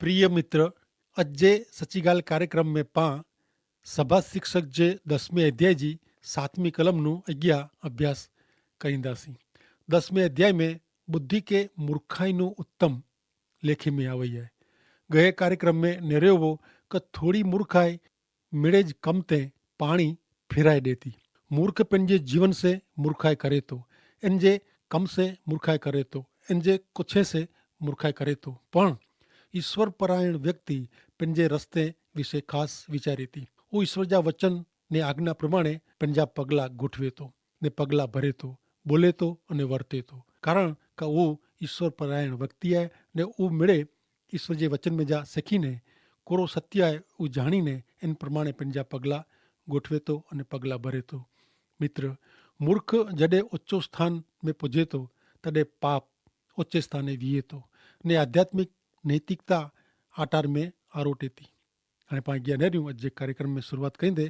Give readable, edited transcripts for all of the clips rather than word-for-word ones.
प्रिय मित्र, अज्जे सचिगाल कार्यक्रम में पां सभा शिक्षक जे 10वें अध्याय जी 7वीं कलमનું अज्ञा अभ्यास करींदासीं। 10वें अध्याय में बुद्धि के मूर्खाईનું उत्तम लेखी में આવી है। गए कार्यक्रम में नेर्यो वो कि थोड़ी मूर्खाई मिड़े ज कम ते पाणी फिराए देती। मूर्ख पंहिंजे जीवन से मूर्खाई करे तो, इन जे कम से मूर्खाई करे तो, इन जे कुछे से मूर्खाई करे तो, पण ईश्वर परायण व्यक्ति पंहिंजे रस्ते विશે ખાસ વિચારી હતી। હું ઈશ્વરજા વચન ને આજ્ઞા પ્રમાણે पंहिंजा પગલા ગોઠવે તો ને પગલા ભરે તો, બોલે તો અને વર્તે તો, કારણ કે હું ઈશ્વર પરાયણ વ્યક્તિ आहे ને હું મેળે ઈશ્વર જે વચન में जा શીખીને કોરો સત્ય आहे હું જાણીને એન પ્રમાણે पंहिंजा પગલા ગોઠવે તો અને પગલા ભરે તો। મિત્ર, મૂર્ખ જડે ઊંચો સ્થાન में पुजे तो तॾहिं पाप ऊंचे स्थाने वीहे तो ने आध्यात्मिक नैतिकता आटार में आरोटे थी। हाणे पाण अॻियां नरियूं अॼु जे कार्यक्रम में शुरूआत कईंदे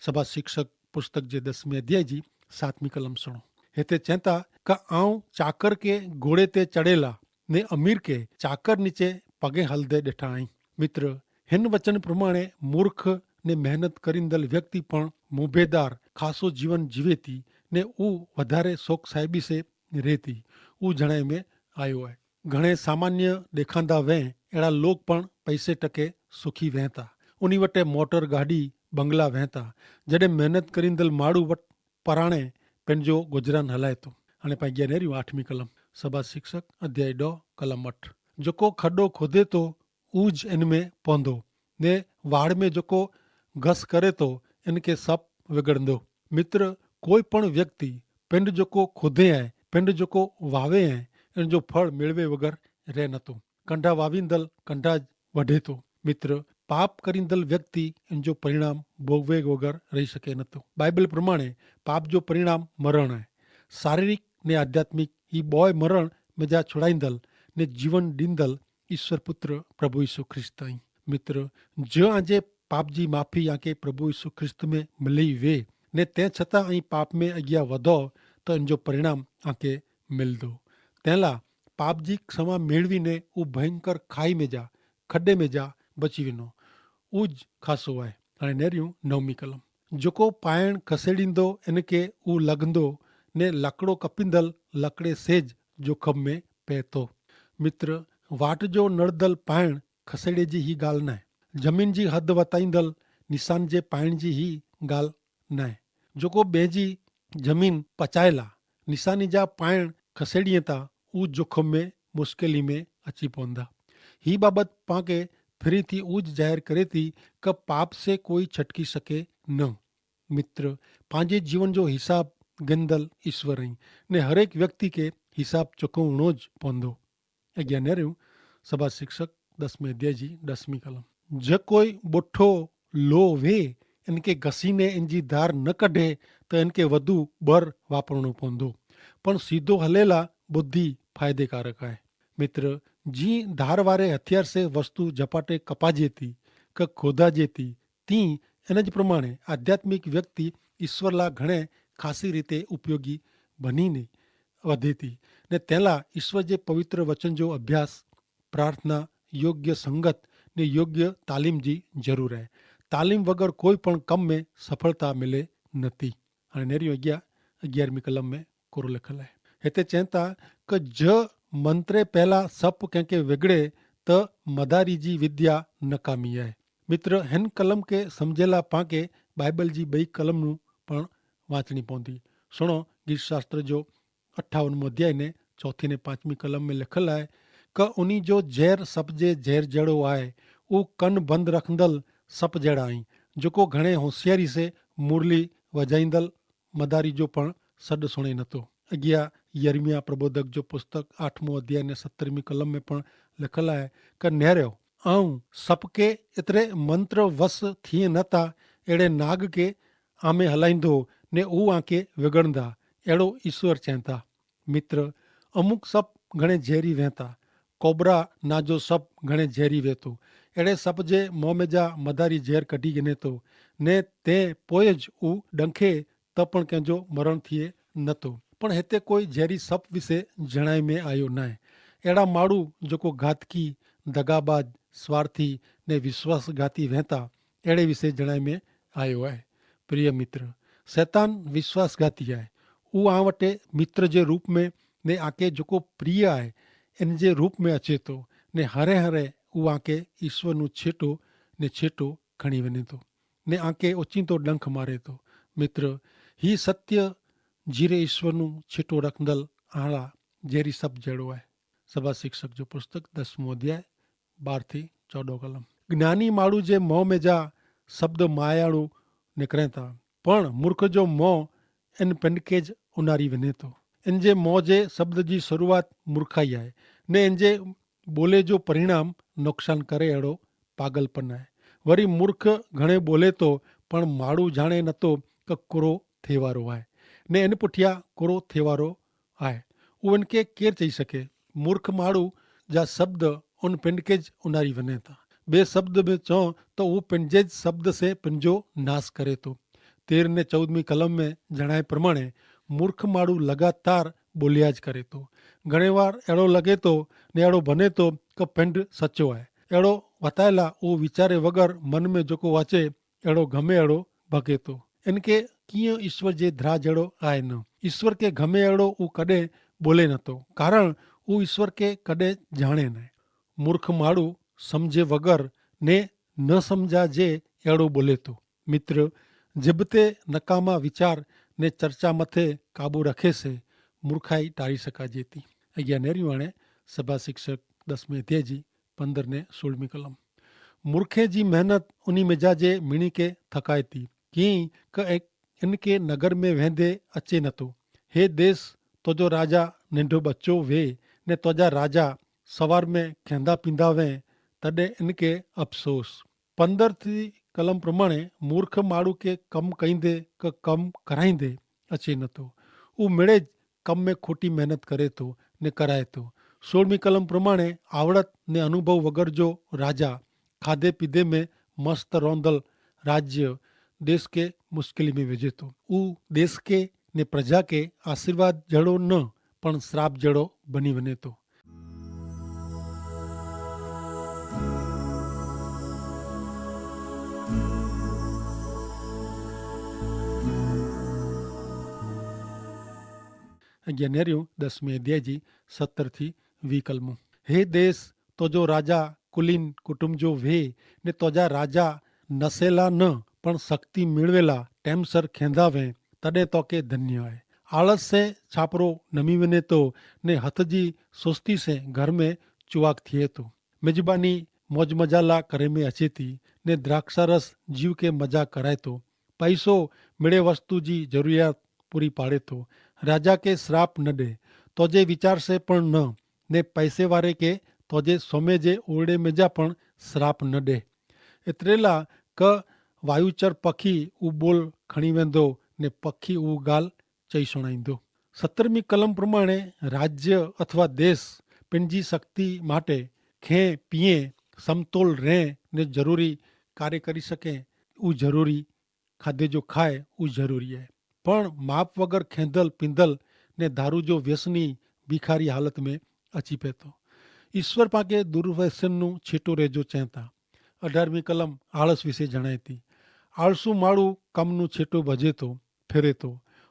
सभा शिक्षक पुस्तक जे 10वें अध्याय जी 7वीं कलम सुणो। हिते चवनि था कि आऊं चाकर के घोड़े ते चढ़ेला ने अमीर के चाकर नीचे पगे हलदे ॾिठा आहीं। मित्र, हिन वचन प्रमाणे मूर्ख ने मेहनत करींदल व्यक्ति पण मुभेदार खासो जीवन जीवे थी ने ऊ वधारे शौक साहिबी से रहती ऊ जणाए में आयो है। घणे सामान्य ॾेखांदा वें अहिड़ा लोग पण पैसे टके सुखी वहता, उन्ही वटे मोटर गाॾी बंगला वहता, जॾहिं मेहनत करींदल माण्हू वटि पराणे पंहिंजो गुजरान हलाए थो। हाणे पाण अॻियां नेरियूं 8वीं कलम सभा शिक्षक अध्याय 2 कलम 8। जेको खॾो खोदे तो ऊज इन में पवंदो ने वाड़ में जेको घस करे तो इनके सप विगड़ंदो। मित्र, कोई पण व्यक्ति पिंड जेको खोदे आहे, पिंड जेको वावे आहे, इन जो फल मेળવે વગર રહે નતો। કંઢા વાવીંદલ કંઢા જ વઢે તો। મિત્ર, પાપ કરીંદલ વ્યક્તિ इन जो परिणाम भोगवे वगैर रही सके नतो। बाइबल प्रमाणे पाप जो परिणाम मरण है। शारीरिक ने आध्यात्मिक ही बॉय मरण में जा छुड़ाईंदल ने जीवन ॾींदल ईश्वर पुत्र प्रभु यीशु ख्रिस्त आई। मित्र, जो आजे पाप जी माफ़ी आके प्रभु यीशु ख्रिस्त में मिली वे ने ते छतां ऐं पाप में अॻियां वधो तो इन जो परिणाम आके मिलंदो। तंहिंला पाप जी क्षमा मेળવીને उहो भयंकर खाई में जा खॾे में जा बची विनो उज खासो आहे। हाणे नेरियूं 9वीं कलम। जेको पाइण खसेड़ींदो इनके ऊ लॻंदो ने लकड़ो कपिंदल लकड़े सेज जोखम में पए थो। मित्र, वाट जो नड़दल पाइण खसेड़े जी ही ॻाल्हि न आहे। ज़मीन जी हद वताईंदल निशान जे पाइण जी ही ॻाल्हि न आहे। जेको ॿिए जी ज़मीन पचायला निशानी जा पाइण खसेड़ीअ था ऊ जोखम में मुश्किली में अची पवंदा। ही बाबत पाके फिरी थी ऊज जाहिर करे थी कि पाप से कोई छटकी सके न। मित्र, पंहिंजे जीवन जो हिसाब गिंदल ईश्वर आई ने हर एक व्यक्ति के हिसाब चुकाइणो ज पवंदो। अॻियां नेरियूं सभा शिक्षक 10वें अध्याय जी 10वीं कलम। जे कोई बुठो लो वे इनके घसीने इनजी धार न कढे त इनके वधू बर वापरणो पवंदो, पण सीधो हलेला बुद्धि फ़ाइदेकारक आहे। मित्र, जी धार वारे हथियार से वस्तु झपाटे कपाजे थी क खोदाजे थी ती इन ज प्रमाणे आध्यात्मिक व्यक्ति ईश्वर ला घणे खासी रीते उपयोगी बनीने वधे थी ने तेला ईश्वर जे पवित्र वचन जो अभ्यास, प्रार्थना, योग्य संगत ने योग्य तालीम जी जरूर है। तालीम वगैर कोई पण कम में सफलता मिले नथी। हाणे नेरियूं 11वीं कलम में कोरो लिखल है। हिते चवनि था कि ज मंत्रे पहला सप कंहिंखे विगड़े त मदारी जी विद्या नकामी आहे। मित्र, हिन कलम के सम्झेला पाके बाइबल जी ॿई कलमूं पण वाचणी पवंदी। सुणो, गीत शास्त्र जो 58 अध्याय ने 4 ने 5वीं कलम में लिखल आहे कि उन्ही जो ज़हर सप जे ज़हर जहिड़ो आहे, उहो कन बंदि रखंदल सप जहिड़ा आहीं, जेको घणे होशियारी से मुरली वजाईंदल मदारी जो पण सॾु सुणे नथो। अॻियां यर्मिया प्रबोधक जो पुस्तक 8 अध्याय ने 17वीं कलम में पण लिखल आहे कि नेरियो ऐं सप के एतिरे मंत्र वस थिए नथा अहिड़े नाग के आमे हलाईंदो ने उहो आंखे विगड़ंदा, अहिड़ो ईश्वर चवनि था। मित्र, अमुक सप घणे ज़हरी वहता, कोबरा ना जो सप घणे ज़हरी वेतो, अहिड़े सप जे मुंहं में जा मदारी ज़हर कढी गिने थो ने ते पोइ ज ऊ डंखे त पण कंहिंजो मरण थिए नथो। पण हिते कोई ज़हरी सप विषे जणाए में आयो न आहे। अहिड़ा माण्हू जेको घातकी, दगाबाज, स्वार्थी ने विश्वासघाती वहता अहिड़े विषय जणाए में आयो आहे। प्रिय मित्र, शैतान विश्वासघाती आहे। उहो आ वटि मित्र जे रूप में ने आके जेको प्रिय आहे इन जे रूप में अचे थो ने हरे हरे उहो आके ईश्वर નું છેટો ખણી વञे थो ने आके ओचीतो डंख मारे थो। मित्र, ही सत्य जीरे ईश्वरનું છેટો રખંदल आला जेरी सब जहिड़ो आहे। सभा शिक्षक जो पुस्तक 10मों अध्याय 12 થી 14 कलम। ज्ञानी माण्हू जे मोह में जा शब्द मायाड़ू निकिरे था, पण मूर्ख जो मोह इन पिंड ज उनारी वञे थो। इन जे मोह जे शब्द जी शुरूआत मूर्खाई आहे ने इन जे बोले जो परिणाम नुक़सान करे अहिड़ो पागलपन आहे। वरी मूर्ख घणे बोले थो पण माण्हू जाणे नथो त कुरो थिए वारो आहे ने इन पुठियां कुरो थिए वारो आहे। उहो इनके केरु चई सघे। मूर्ख माण्हू जा शब्द उन पिंड खे ज उनारी वञे था। ॿिए शब्द में चऊं त उहो पंहिंजे शब्द से पंहिंजो नाश करे थो। 13 ने 14वीं कलम में जणाए प्रमाणे मूर्ख माण्हू लगातार बोलिया ज करे थो। घणे वार अहिड़ो लॻे थो ने अहिड़ो बने थो कि पिंड सचो आहे। अहिड़ो वतायला उहो वीचारे वग़ैरह मन में जेको अचे अहिड़ो गमे अहिड़ो भगे थो। इनके कीअं ईश्वर जे धरा जहिड़ो आहे न। ईश्वर के गमे अहिड़ो उहो कॾहिं बोले नथो, कारण उहो ईश्वर के कॾहिं ॼाणे न। मूर्ख माण्हू सम्झे वग़ैरह ने न सम्झा जे अहिड़ो बोले थो। मित्र, जिब ते नकामा वीचार ने चर्चा मथे काबू रखे से मूर्खाई टाળી શકાજે थी। अॻियां नेरियूं हाणे सभा शिक्षक 10वें अध्याय जी 15 ने 16वीं कलम। मूर्खे जी मेहनत उन्ही मिजाजे मीणी के थकाए थी, कीअं क इनके नगर में वेंदे अचे नथो। हे देश तुंहिंजो राजा नंढो बच्चो वे ने तुंहिंजा राजा सवार में खेंदा पींदा वे तॾहिं इनके अफ़सोस। 15 कलम प्रमाणे मूर्ख माण्हू के कम कईंदे क कम कराईंदे अचे नथो। उहो मिड़े कम में खोटी मेहनत करे थो ने कराए थो। 16वीं कलम प्रमाणे आवड़त ने अनुभव वग़ैरह जो राजा खाधे पीधे में मस्त रोंदल राज्य देश के मुश्किल में विझे थो। उहो देश के ने प्रजा के आशीर्वाद जहिड़ो न पण श्राप जहिड़ो बनी वञे थो। अॻियां नेरियूं 10वें अध्याय जी 17 थी 20 कलमूं। हे देश तुंहिंजो राजा कुलीन कुटुंब जो वे ने तुंहिंजा राजा नसेला न पण शक्ति मेળવેલા टेमसर खेंदा वे तॾहिं तोखे धन्य आहे। आलस से छापरो नमी वञे थो ने हथ जी सुस्ती से घर में चुवाक थिए थो। मिजबानी मौज मजाला करे में अचे थी ने द्राक्षारस जीव के मजा कराए थो। पैसो मिड़े वस्तु जी ज़रूरियात पूरी पाड़े थो। राजा के श्राप न ॾे तुंहिंजे वीचार से पण न ने पैसे वारे के तुंहिंजे सोमे जे ओड़े में जा पण श्राप न ॾे। एतिरेला क वायुचर पखी उहो बोल खणी वेंदो ने पखी उहो ॻाल्हि चई सुणाईंदो। 17वीं कलम प्रमाणे राज्य अथवा देश पंहिंजी शक्ति माटे खे पीए समतोल रहे ने ज़रूरी कार्य करी सके उहो ज़रूरी खाधे जो खाए उहो ज़रूरी आहे। पण माप वग़ैरह खेंदल पींदल ने दारू जो व्यसनी भिखारी हालत में अची पए थो। ईश्वर पाके दुर्व्यसनનું છેટો રહેજો चवनि था। 18वीं कलम आळस विશે जणाए थी। आळसू माण्हू कमનું છેટો भजे थो फिरे थो।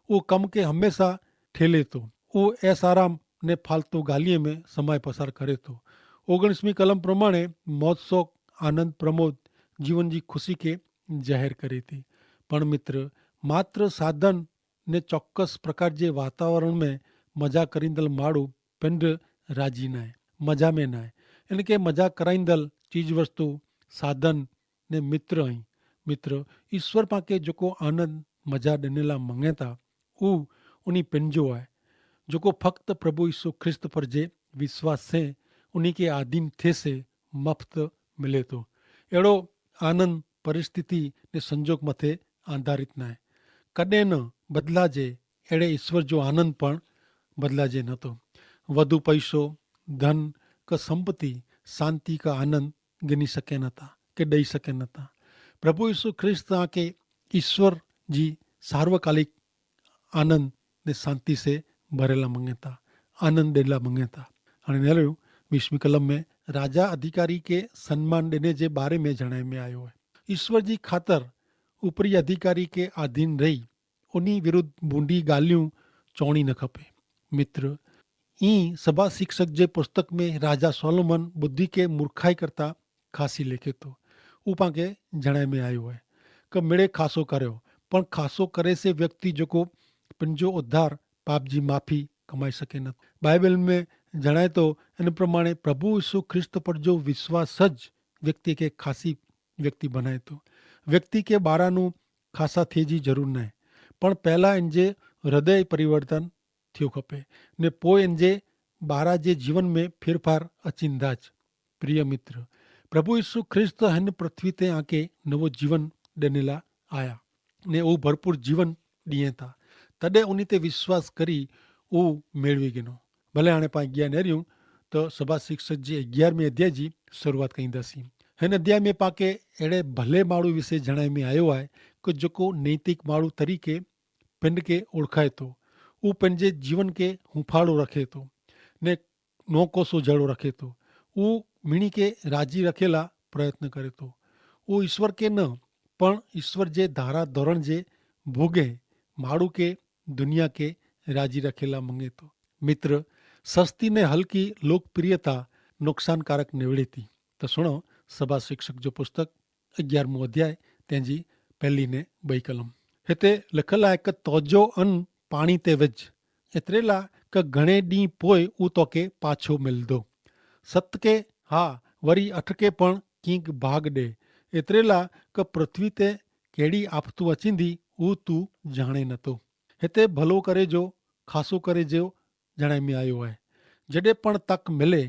उहो कम के हमेशा ठेले थो। उहो ऐसाराम ने फालतू ॻाल्हिअ में समय पसार करे थो। 19वीं कलम प्रमाणे मौज शौक़ आनंद प्रमोद जीवन जी खुशी के जाहिर करे थी। पण मित्र, मात्र साधन ने ચોક્કસ प्रकार जे वातावरण में मजा करींदल माण्हू पिंड राजी न आहे, मजा में न आहे। इनके मजा कराईंदल चीज वस्तु साधन ने मित्र आई। मित्र, ईश्वर पाके जेको आनंद मजा ॾिनला मंगे था उहो उन्ही पिंड जो आहे जेको फक्त प्रभु यीशु ख्रिस्त पर जे विश्वास से उन्ही के आधीन थे से मुफ्त मिले थो। अहिड़ो आनंद परिस्थिति ने संजोग मथे आधारित न आहे। कॾहिं न बदलाजे अहिड़े ईश्वर जो आनंद पण बदलाजे नथो। वधु पैसो धन का संपत्ति शांति का आनंद गिनी सके नथा के ॾेई सके नथा। प्रभु यीशु ख्रिस्त तव्हांखे ईश्वर जी सार्वकालिक आनंद ने शांति से भरियलु मङे था, आनंद ॾेला मङे था। हाणे हलियो 20वीं कलम में राजा अधिकारी के सम्मान देने जे बारे में जणाए में आयो है। ईश्वर जी ख़ातिर उपरी अधिकारी के अधीन रही उन्हीं विरुद्ध बूंदी ॻाल्हियूं चवणी न खपे। मित्र, ई सभा शिक्षक जे पुस्तक में राजा सोलोमन बुद्धि के मूर्खाई करता ख़ासी लिखे थो। हू पाण जणाए में आयो है कि मिड़े ख़ासो कर्यो, पण ख़ासो करे से व्यक्ति जेको पंहिंजो उद्धार पाप जी माफ़ी कमाए सके न। बाइबल में जणाए तो इन प्रमाणे प्रभु यीशु ख्रिस्त पर जो विश्वास ज व्यक्ति के खासी व्यक्ति बनाए तो। व्यक्ति के बाराનું ખાસા થેજી જરૂર ન પણ પહેલાં એનજે હૃદય પરિવર્તન થયું ખપે ને પોइ એનજે બારા જે જીવન में ફેરફાર અચિંદા જ। प्रिय मित्र, प्रभु यीशु ख्रिस्त हिन पृथ्वी ते आके नवो जीवन ॾियण लाइ आया ने उहो भरपूर जीवन ॾिए था, तॾहिं उन ते विश्वास करी उहो मेળવી गिनो। भले हाणे पाण अॻियां नेरियूं त सभा शिक्षक जे 11वें अध्याय जी शुरूआत कंदासीं। हिन अध्याय में पाके अहिड़े भले माण्हू विषय जणाए में आयो आहे कि जेको नैतिक माण्हू तरीक़े पिंड के ओळखाए थो। उहो पंहिंजे जीवन के हुंफाड़ो रखे थो ने नौकोसो जड़ो रखे थो। उहो मीणी के राजी रखे ला प्रयत्न करे थो। उहो ईश्वर के न पण ईश्वर जे धारा धोरण जे भोगे माण्हू के दुनिया के राजी रखेला मंगे थो। मित्र, सस्ती ने हल्की लोकप्रियता नुकसानकारक निवड़े थी। तो सुनो सभा शिक्षक जो पुस्तक 11मो अध्याय तंहिंजी 1 ने 2 कलम। हिते लिखल आहे कि तोजो अन पाणी ते विझ, एतिरे लाइ कि घणे ॾींहं पोइ उहो तोखे पाछो मिलंदो। सत के हा वरी 8 के पण कींक भाग ॾे, एतिरे लाइ कि पृथ्वी ते कहिड़ी आफ़तूं अचींदी उहो तूं ॼाणे नथो। हिते भलो करे जो ख़ासो करे जो जणाए में आयो आहे। जॾहिं पण तक मिले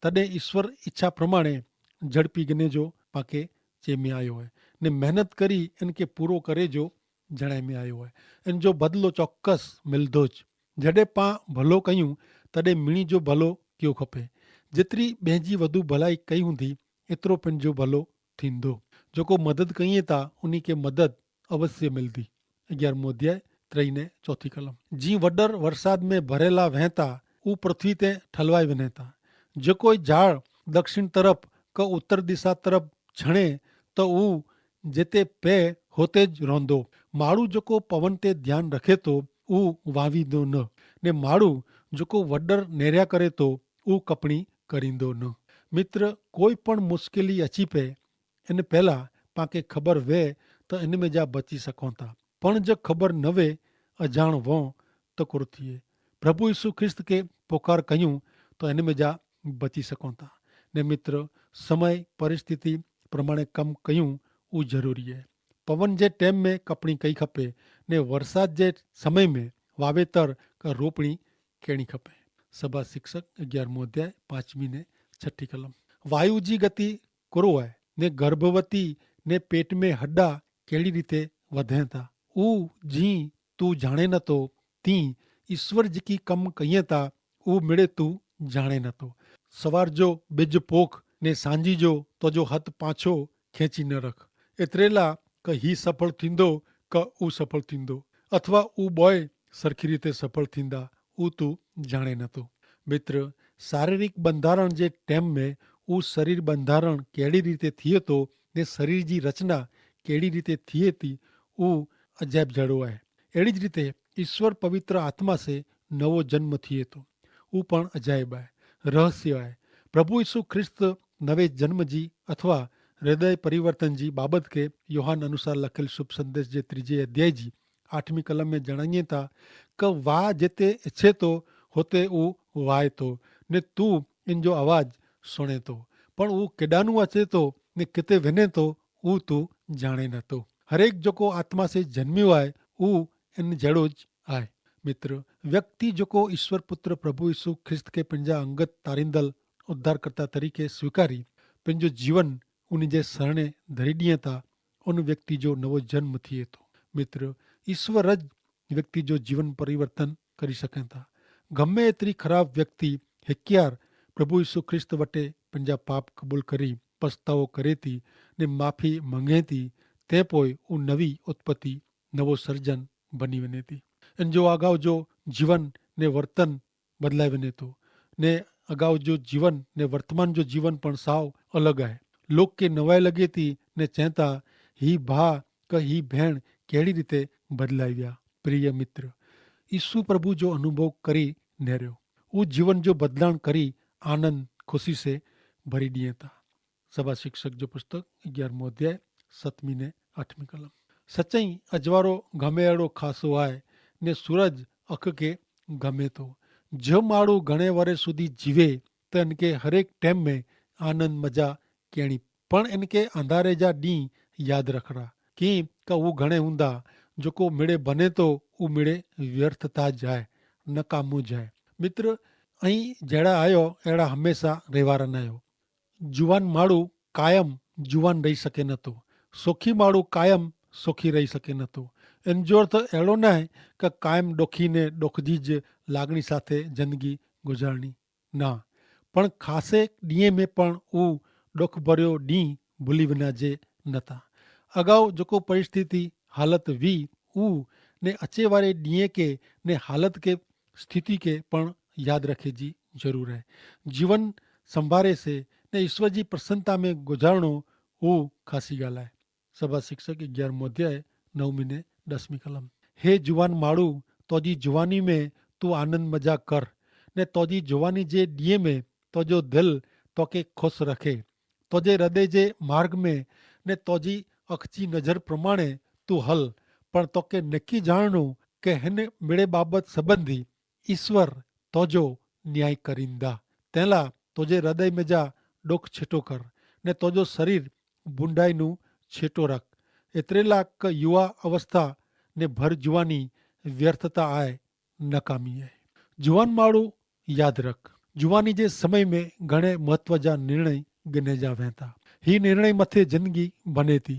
तॾहिं ईश्वर इच्छा प्रमाणे झड़पी गिने जो पाके चे में आयो है ने मेहनत करी इनके पूरो करे जो जणाए में आयो है। इन जो बदलो चौक्कस मिलंदो ज। जॾहिं पां भलो कयूं तॾहिं मिणी जो भलो कयो खपे। जेतिरी ॿिए जी वधू भलाई कई हूंदी एतिरो पंहिंजो भलो थींदो। जेको मदद कईं था उन्ही खे मदद अवश्य मिलंदी। 11मो अध्याय 3 ने 4 कलम। जीअं वॾर वरसाद में भरियला वहता उहो पृथ्वी ते ठलवाए वञे था। जेको झाड़ दक्षिण तरफ़ क उत्तर दिशा तरफ़ छणे त उहो जिते पए होते ज रहंदो। माण्हू जेको पवन ते ध्यानु रखे थो उहो वावींदो न ने माण्हू जेको वॾर नेरिया करे थो उहो कपणी करींदो न। मित्र, कोई पण मुश्किली अची पए इन पहिला पाके ख़बर वे त इन में जा बची सघूं था। पण जो ख़बर न वे अजाण वो त कुर थिए। प्रभु यीशु ख्रिस्त के पुकार कयूं तो इन में जा बची सघूं था। ने मित्र, समय परिस्थिति प्रमाणे कम कयूं उहो ज़रूरी है। पवन जे टाइम में कपणी कई खपे ने वरसाद जे समय में वावेतर का रोपणी कहिड़ी खपे। सभा शिक्षक 11मो अध्याय 5 ने 6 कलम। वायु जी गति कुरो है ने गर्भवती ने पेट में हड्डा कहिड़ी रीते वधे था उहो जी तू जाणे नथो तीं ईश्वर जेकी कम कईं था उहो मिड़े तू जाणे नथो। सवार जो बिज पोख ने सांझी जो तो जो हथ पाछो खेची न रख, एतिरे लाइ कि ही सफल थींदो क उहो सफल थींदो अथवा उहो बॉय सरखी रीते सफल थींदा उहो तू जाणे नथो। मित्र, शारीरिक बंधारण जे टाइम में उहो शरीर बंधारण कहिड़ी रीते थिए थो ने शरीर जी रचना कहिड़ी रीते थिए थी उहो अजाइब जहिड़ो आहे। अहिड़ी ज रीते ईश्वर पवित्र आत्मा से नवो जन्म थिए थो उहो पण अजाइब आहे, रहस्य आहे। प्रभु यीशु ख्रिस्त नवे जन्म जी अथवा हृदय परिवर्तन जी बाबत के योहान अनुसार लखियल शुभ संदेश जे 3 अध्याय जी 8वीं कलम में जणाइए था कि वाह जिते इच्छे तो होते उहो वाहे तो ने तू इन जो आवाज़ सुणे तो पण उहो केॾानू अचे तो ने किते वञे तो उहो तू जाणे नथो। हरेक जेको आत्मा से जन्मियो आहे उहो इन जहिड़ो ज आहे। मित्र, व्यक्ति जेको ईश्वर पुत्र प्रभु यीशु ख्रिस्त के पंहिंजा अंगत तारींदल उद्धारकर्ता तरीक़े स्वीकारी पंहिंजो जीवन उन जे सरणे धरी ॾिए था उन व्यक्ति जो नवो जन्म थिए थो। मित्र, ईश्वर ज व्यक्ति जो जीवन परिवर्तन करी सघनि था। गमे एतिरी ख़राब व्यक्ति हिकियार प्रभु यीशु ख्रिस्त वटे पंहिंजा पाप क़बूल करी पछतावो करे थी ने माफ़ी मंगे थी तंहिं पोइ उहा नवी उत्पत्ति नवो सर्जन बनी वञे थी। इन जो अगाउ जो जीवन ने वर्तन बदिलाए वञे थो ने अगाऊ जो जीवन ने वर्तमान जो जीवन पण साव अलग है। लोग के नवाई लगे थी ने चेता ही भा क ही भेण केड़ी रीते बदलाव्या। प्रिय मित्र, ईसु प्रभु जो अनुभव करी नेर्यो वो जीवन जो बदलाण करी आनंद खुशी से भरी दिए था। सभा शिक्षक जो पुस्तक 11मो अध्याय 7મી ने 8મી कलम। सच्चाई अजवारो गमे अड़ो खासो आए ने सूरज अख के गमे तो जो माड़ू घणे वरे सुधी जीवे तो इनके हरेक टाइम में आनंद मजा केणी पण इनके अंधारे जा डी याद रखड़ा कि वो घणे हुंदा जो को मिड़े बने तो वो मिड़े व्यर्थता जाए नकामू जाए। मित्र, अहीं जेड़ा आयो एड़ा हमेशा रेवारा न आयो। जुवान माड़ू कायम जुवान रही सके नतो, सोखी माड़ू कायम सोखी रही सके नतो। एनो अर्थ एड़ो न है कि कायम डोखी ने डोखजी ज लागणी साथे जिंदगी गुजारणी ना, पण खासे डीए में पण ऊ डोख भर्यो डी भूली विना जे नता। अगाऊ जो परिस्थिति हालत वी ऊ ने अचे वारे डीए के ने हालत के स्थिति के पण याद रखे जी जरूर है। जीवन संभारे से ने ईश्वर जी प्रसन्नता में गुजारणो वो खासी गाल है। सभा शिक्षक 11मो अध्याय 9મી ने 10મી कलम। हे जुवान माड़ू, तोजी जुवानी में तू आनंद मजा कर ने तोजी जुवानी जे डीए में तोजो दिल तोके खुश रखे, तोजे हृदय जे मार्ग में ने तोजी अखची नजर प्रमाणे तू हल, पण तोके नक्की जाणो के हिन मिड़े बाबत संबंधी ईश्वर तोजो न्याय करींदा। तेला तोजे हृदय में जा डोख छेटो कर ने तोजो शरीर बुंडाई नु छेटो रख। एतरेला क युवा अवस्था ने भर जुवानी व्यर्थता आए नकामी है। जुवान माड़ू याद रख, जुवानी जे समय में घणे महत्व जा निर्णय गिने जा वेता। ही निर्णय मथे जिंदगी बने थी।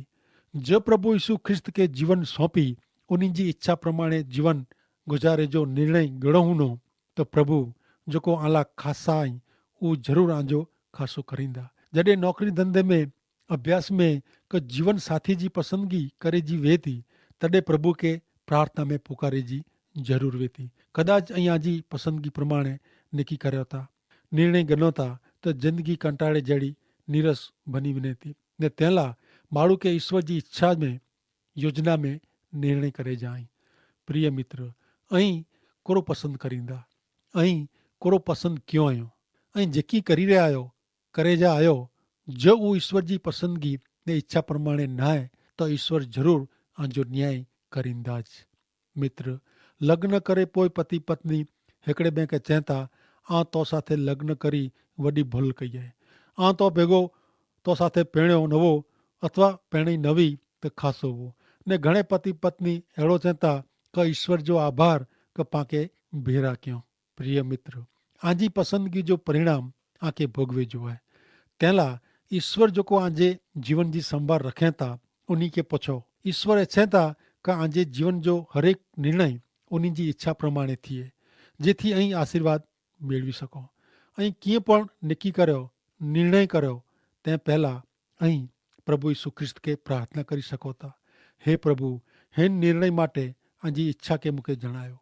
जो प्रभु यीशु ख्रिस्त के जीवन सौंपी उन्हीं जी इच्छा प्रमाणे जीवन गुजारे जो निर्णय गणो हुनो तो प्रभु जो को आला खासा आई वो जरूर आंजो खासो करींदा। जडे नौकरी धंधे में अभ्यास में क जीवन साथी जी पसंदगी करे जी वेती तडे प्रभु के प्रार्थना में पुकारे जी जरूर वेती। कदाच अहीं जी पसंदगी प्रमाणे निकी कर्यो था, निर्णय गनो था तो जिंदगी कंटाळे जड़ी नीरस बनी वने थी ने तेला माड़ू के ईश्वर जी इच्छा में योजना में निर्णय करे जाए। प्रिय मित्र, अहीं कोरो पसंद करींदा, अहीं कोरो पसंद क्यों आयो, अहीं जेकी करी रहा आयो करे जा आयो जो वो ईश्वर जी पसंदगी ने इच्छा प्रमाणे ना है तो ईश्वर जरूर आंजो न्याय करींदा ज। मित्र, लग्न करे पोइ पति पत्नी हिकड़े ॿिए खे चवनि था आ तो साथे लग्न करी वॾी भूल कई है, आ तो भेगो तो साथे पहिरियों नवो अथवा पहिरीं नवी त खासो हो ने घणे पति पत्नी अहिड़ो चवनि था क ईश्वर जो आभार क पाके भेरा कयूं। प्रिय मित्र, आजी पसंदगी जो परिणाम आके भोगवे जो है। तेला ईश्वर जो को आजे जीवन जी संभाल रखें था उन्हीं के पुछो। ईश्वर इच्छे था कि आजे जीवन जो हरेक निर्णय उन्हीं जी इच्छा प्रमाणे थिए जेथी अहीं आशीर्वाद मेळवी सको। अहीं कीअं पण निकी कर्यो निर्णय कर्यो ते पहला अहीं प्रभु यीशु ख्रिस्त के प्रार्थना करी सको था, हे प्रभु हिन निर्णय माटे आजी इच्छा के मूंखे जणायो।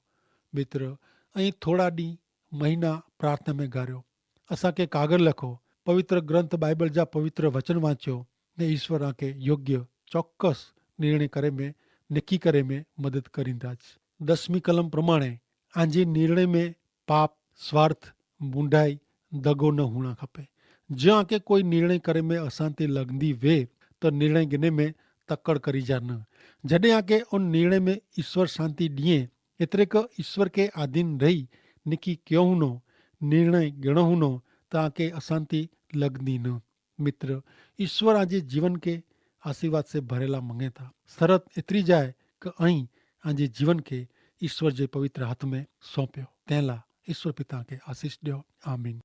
मित्र, अहीं थोड़ा डी महीना प्रार्थना में गारियो, असांखे कागर लखो, पवित्र ग्रंथ बाइबल जा पवित्र वचन वांचो ने ईश्वर आके योग्य चौक्कस निर्णय करे में निकी करे में मदद करींदाज। 10મી कलम प्रमाणे आंजे निर्णय में पाप, स्वार्थ, बूंढाई, दगो न होना खपे। जहाँ के कोई निर्णय करे में अशांति लगंदी वे तो निर्णय गिने में तकड़ करी जा न। जडे आके उन निर्णय में ईश्वर शांति दिए एतरे क ईश्वर के अधीन रही निकी क्यों हुनो निर्णय गिणो हुनो ताके अशांति लगनी न। मित्र, ईश्वर आजे जीवन के आशीर्वाद से भरेला मंगे था। शरत इतरी जाए कि अहीं आजे जीवन के ईश्वर जे पवित्र हाथ में सौंप्यो। तेला ईश्वर पिता के आशीष दियो। आमीन।